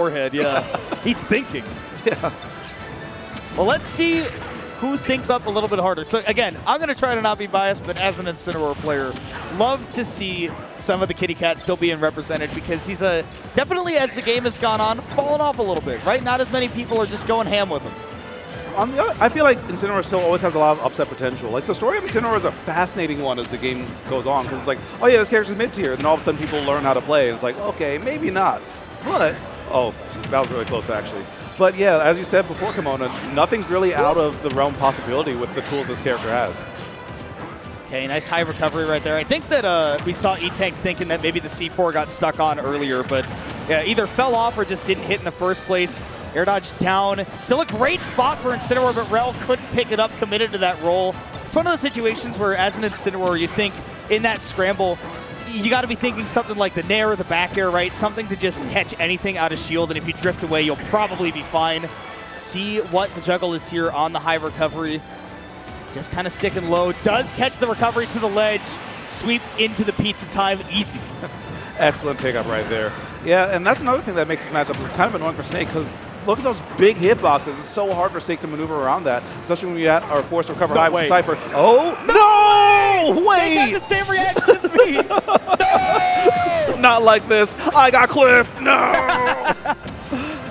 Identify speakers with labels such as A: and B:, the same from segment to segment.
A: forehead, yeah. He's thinking.
B: Yeah.
A: Well, let's see who thinks up a little bit harder. So again, I'm going to try to not be biased, but as an Incineroar player, love to see some of the kitty cats still being represented because he's definitely, as the game has gone on, fallen off a little bit, right? Not as many people are just going ham with him.
B: On the other, I feel like Incineroar still always has a lot of upset potential. Like, the story of Incineroar is a fascinating one as the game goes on, because it's like, oh yeah, this character's mid-tier, and then all of a sudden people learn how to play, and it's like, okay, maybe not. But, oh, that was really close, actually. But yeah, as you said before, Kimona, nothing's really out of the realm possibility with the tools this character has.
A: Okay, nice high recovery right there. I think that we saw ETanked thinking that maybe the C4 got stuck on earlier, but yeah, either fell off or just didn't hit in the first place. Air dodge down. Still a great spot for Incineroar, but Rel couldn't pick it up, committed to that roll. It's one of those situations where, as an Incineroar, you think in that scramble, you got to be thinking something like the Nair or the back air, right? Something to just catch anything out of shield, and if you drift away, you'll probably be fine. See what the juggle is here on the high recovery. Just kind of sticking low. Does catch the recovery to the ledge. Sweep into the pizza time. Easy.
B: Excellent pickup right there. Yeah, and that's another thing that makes this matchup kind of annoying for Snake, because look at those big hitboxes. It's so hard for Snake to maneuver around that, especially when you are forced to recover high with Cypher. Oh, no! Wait!
A: Snake had the same reaction as me! No!
B: Not like this. I got clipped. No!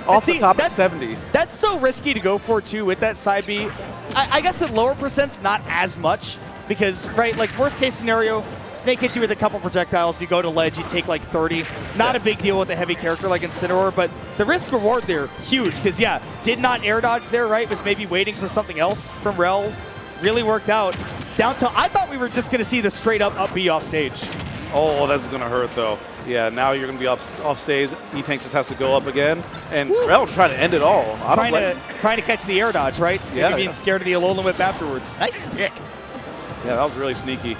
B: Off the top of 70.
A: That's so risky to go for, too, with that side B. I guess at lower percents, not as much, because, right, like, worst case scenario, Snake hits you with a couple projectiles, you go to ledge, you take like 30. Not a big deal with a heavy character like Incineroar, but the risk reward there, huge, because yeah, did not air dodge there, right? Was maybe waiting for something else from Rel. Really worked out. Down to, I thought we were just going to see the straight up B off stage.
B: Oh, that's going to hurt though. Yeah, now you're going to be off stage. ETanked just has to go up again, and Rel trying to end it all.
A: Trying to catch the air dodge, right?
B: Yeah.
A: Maybe being scared of the Alolan Whip afterwards. Nice stick.
B: Yeah, that was really sneaky.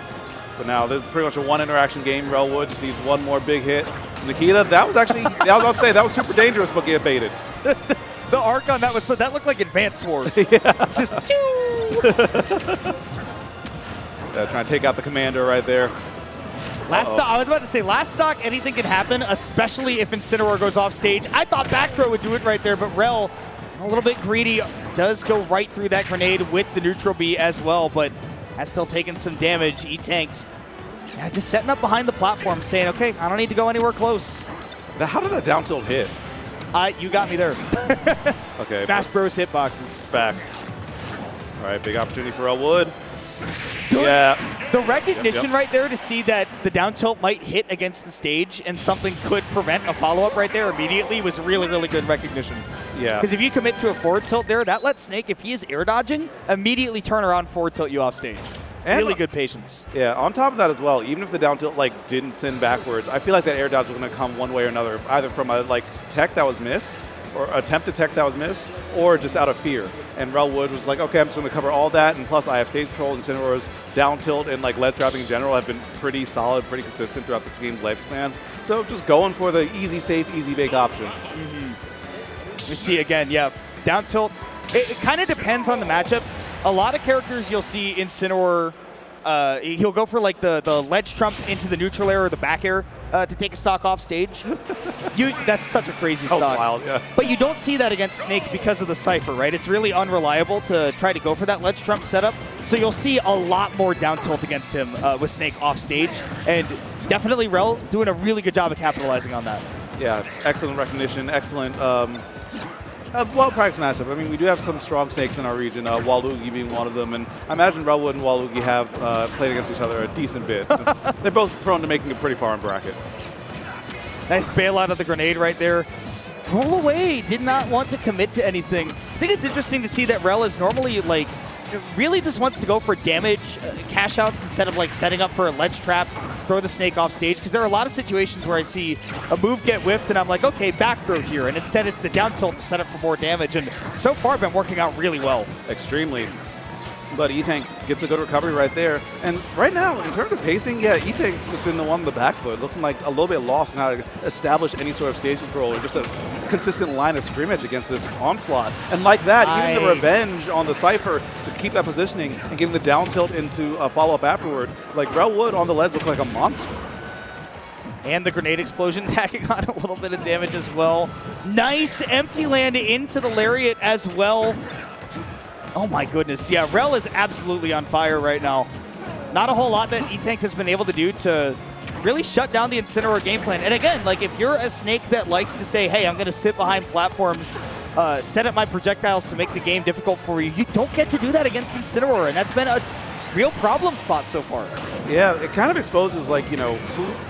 B: But now this is pretty much a one interaction game. Rel Wood just needs one more big hit. Nikita, that was actually, I was about to say, that was super dangerous, but get baited.
A: The arc on that was, so that looked like Advance Wars.
B: Yeah.
A: It's just,
B: trying to take out the commander right there.
A: Last stock, I was about to say, last stock, anything can happen, especially if Incineroar goes off stage. I thought back throw would do it right there, but Rel, a little bit greedy, does go right through that grenade with the neutral B as well, but has still taken some damage. ETanked, yeah, just setting up behind the platform, saying, okay, I don't need to go anywhere close.
B: How did that down tilt hit?
A: You got me there.
B: Okay.
A: Smash Bros hitboxes.
B: Facts. All right, big opportunity for Rel Wood. Yeah.
A: The recognition right there to see that the down tilt might hit against the stage and something could prevent a follow-up right there immediately was really, really good recognition.
B: Yeah.
A: Because if you commit to a forward tilt there, that lets Snake, if he is air dodging, immediately turn around forward tilt you off stage. And really good patience.
B: Yeah, on top of that as well, even if the down tilt didn't send backwards, I feel like that air dodge was going to come one way or another, either from a tech that was missed, or attempted tech that was missed, or just out of fear. And Rel Wood was like, okay, I'm just going to cover all that, and plus I have stage control, and Incineroar's down tilt and ledge trapping in general have been pretty solid, pretty consistent throughout this game's lifespan. So just going for the easy, safe, easy bake option.
A: We see again, yeah, down tilt. It kind of depends on the matchup. A lot of characters you'll see Incineroar, he'll go for the ledge trump into the neutral air or the back air to take a stock off stage. That's such a crazy stock.
B: Wild, yeah.
A: But you don't see that against Snake because of the Cypher, right? It's really unreliable to try to go for that ledge trump setup. So you'll see a lot more down tilt against him with Snake off stage. And definitely Rel doing a really good job of capitalizing on that.
B: Yeah, excellent recognition, excellent well-practiced matchup. I mean, we do have some strong Snakes in our region, Waluigi being one of them, and I imagine Rel Wood and Waluigi have played against each other a decent bit. They're both prone to making it pretty far in bracket.
A: Nice bailout of the grenade right there. Roll away, did not want to commit to anything. I think it's interesting to see that Rel is normally really just wants to go for damage cash outs instead of setting up for a ledge trap, throw the Snake off stage, because there are a lot of situations where I see a move get whiffed and I'm like, okay, back throw here, and instead it's the down tilt to set up for more damage, and so far been working out really well. Extremely.
B: But ETanked gets a good recovery right there. And right now, in terms of pacing, yeah, ETanked's just been the one on the back foot, looking like a little bit lost in how to establish any sort of stage control or just a consistent line of scrimmage against this onslaught. And like that, even the revenge on the Cypher to keep that positioning and getting the down tilt into a follow-up afterwards, Rel Wood on the ledge looked like a monster.
A: And the grenade explosion tacking on a little bit of damage as well. Nice empty land into the Lariat as well. Oh my goodness. Yeah, Rel is absolutely on fire right now. Not a whole lot that ETanked has been able to do to really shut down the Incineroar game plan. And again, like if you're a snake that likes to say, hey, I'm going to sit behind platforms, set up my projectiles to make the game difficult for you, you don't get to do that against Incineroar. And that's been a real problem spot so far.
B: Yeah, it kind of exposes, like, you know,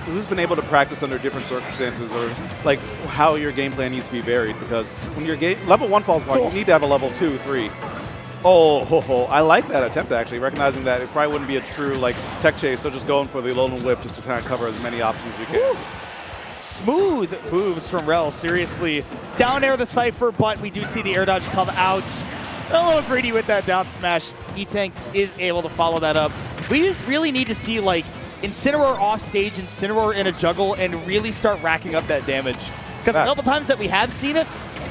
B: who's been able to practice under different circumstances, or like how your game plan needs to be varied, because when your level 1 falls apart, you need to have a level 2, 3. Oh, I like that attempt, actually, recognizing that it probably wouldn't be a true like tech chase, so just going for the lone whip just to kind of cover as many options as you can.
A: Woo. Smooth moves from Rel, seriously. Down air the Cypher, but we do see the air dodge come out. A little greedy with that down smash. ETanked is able to follow that up. We just really need to see like Incineroar off stage, Incineroar in a juggle, and really start racking up that damage. Because a couple times that we have seen it,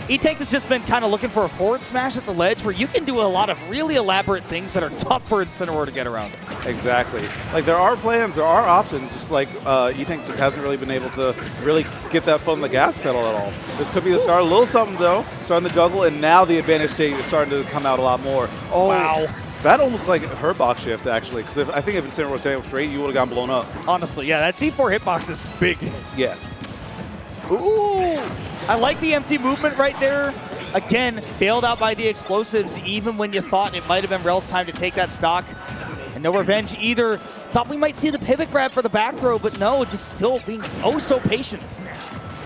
A: ETanked has just been kind of looking for a forward smash at the ledge where you can do a lot of really elaborate things that are tough for Incineroar to get around.
B: Exactly. Like there are plans, there are options, just like ETanked just hasn't really been able to really get that foot on the gas pedal at all. This could be the start. A little something though, starting the juggle, and now the advantage state is starting to come out a lot more. Oh,
A: wow.
B: That almost like hurt box shift actually, because I think if Incineroar was staying straight, you would have gotten blown up.
A: Honestly, yeah, that C4 hitbox is big.
B: Yeah.
A: Ooh, I like the empty movement right there. Again, bailed out by the explosives, even when you thought it might have been Rel's time to take that stock. And no revenge either. Thought we might see the pivot grab for the back throw, but no, just still being oh so patient.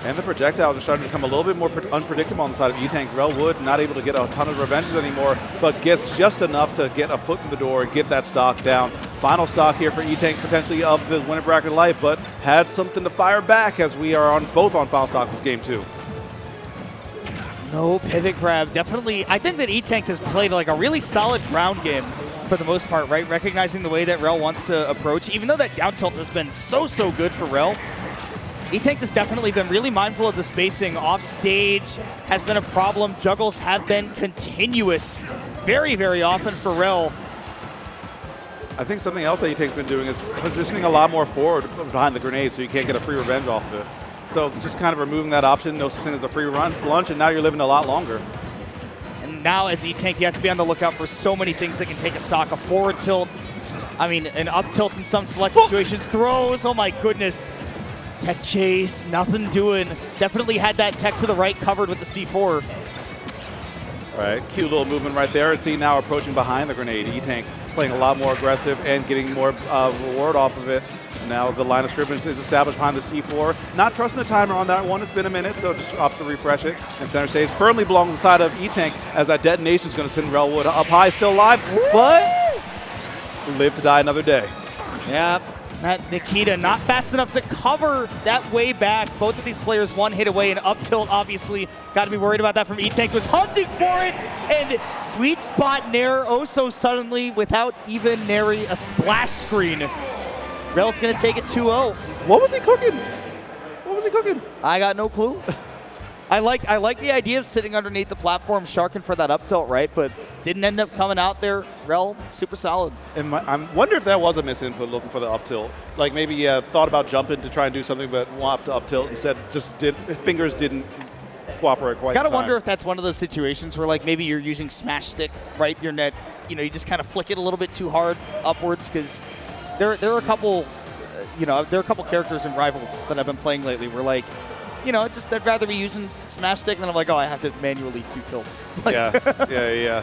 B: And the projectiles are starting to become a little bit more unpredictable on the side of ETanked. Rel Wood not able to get a ton of revenges anymore, but gets just enough to get a foot in the door and get that stock down. Final stock here for ETanked, potentially of the winner bracket life, but had something to fire back as we are both on final stock this game too.
A: No pivot grab. Definitely, I think that ETanked has played like a really solid ground game for the most part, right? Recognizing the way that Rel wants to approach, even though that down tilt has been so good for Rel. ETanked has definitely been really mindful of the spacing. Off stage has been a problem. Juggles have been continuous very often for Rel.
B: I think something else that ETanked's been doing is positioning a lot more forward behind the grenade so you can't get a free revenge off of it. So just kind of removing that option, no such thing as a free lunch, and now you're living a lot longer.
A: And now as ETanked, you have to be on the lookout for so many things that can take a stock. A forward tilt, I mean, an up tilt in some select situations, throws, oh my goodness. Tech chase, nothing doing. Definitely had that tech to the right covered with the C4.
B: All right, cute little movement right there. And see now approaching behind the grenade. ETanked playing a lot more aggressive and getting more reward off of it. Now the line of scrimmage is established behind the C4. Not trusting the timer on that one. It's been a minute, so just opts to refresh it. And center stage firmly belongs on the side of ETanked as that detonation is going to send Rel Wood up high, still alive, but live to die another day.
A: Yep. That Nikita not fast enough to cover that way back. Both of these players one hit away, and up tilt obviously got to be worried about that from ETanked. Was hunting for it, and sweet spot Nair oh so suddenly without even nary a splash screen. Rel's gonna take it 2-0.
B: What was he cooking? What was he cooking?
A: I got no clue. I like the idea of sitting underneath the platform, sharking for that up tilt, right? But didn't end up coming out there. Rel, super solid.
B: And I wonder if that was a misinput looking for the up tilt. Like maybe thought about jumping to try and do something, but wanted to up tilt instead. Just fingers didn't cooperate quite.
A: Gotta wonder if that's one of those situations where like maybe you're using smash stick, right? Your net, you know, you just kind of flick it a little bit too hard upwards because there are a couple, there are a couple characters in Rivals that I've been playing lately where like, just I'd rather be using smash stick than I'm like, oh, I have to manually do tilts. Like,
B: yeah.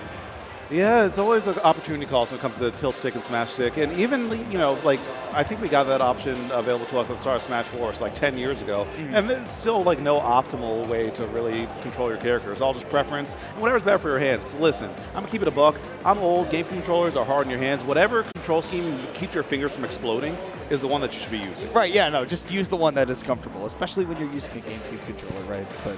B: Yeah, it's always an opportunity cost when it comes to tilt stick and smash stick. And even, like, I think we got that option available to us at the start of Smash Force like 10 years ago. Mm-hmm. And there's still, like, no optimal way to really control your character. It's all just preference. And whatever's better for your hands. Because listen, I'm going to keep it a buck. I'm old. Game controllers are hard in your hands. Whatever control scheme keeps your fingers from exploding is the one that you should be using.
A: Right, yeah, no, just use the one that is comfortable, especially when you're using a GameCube controller, right? But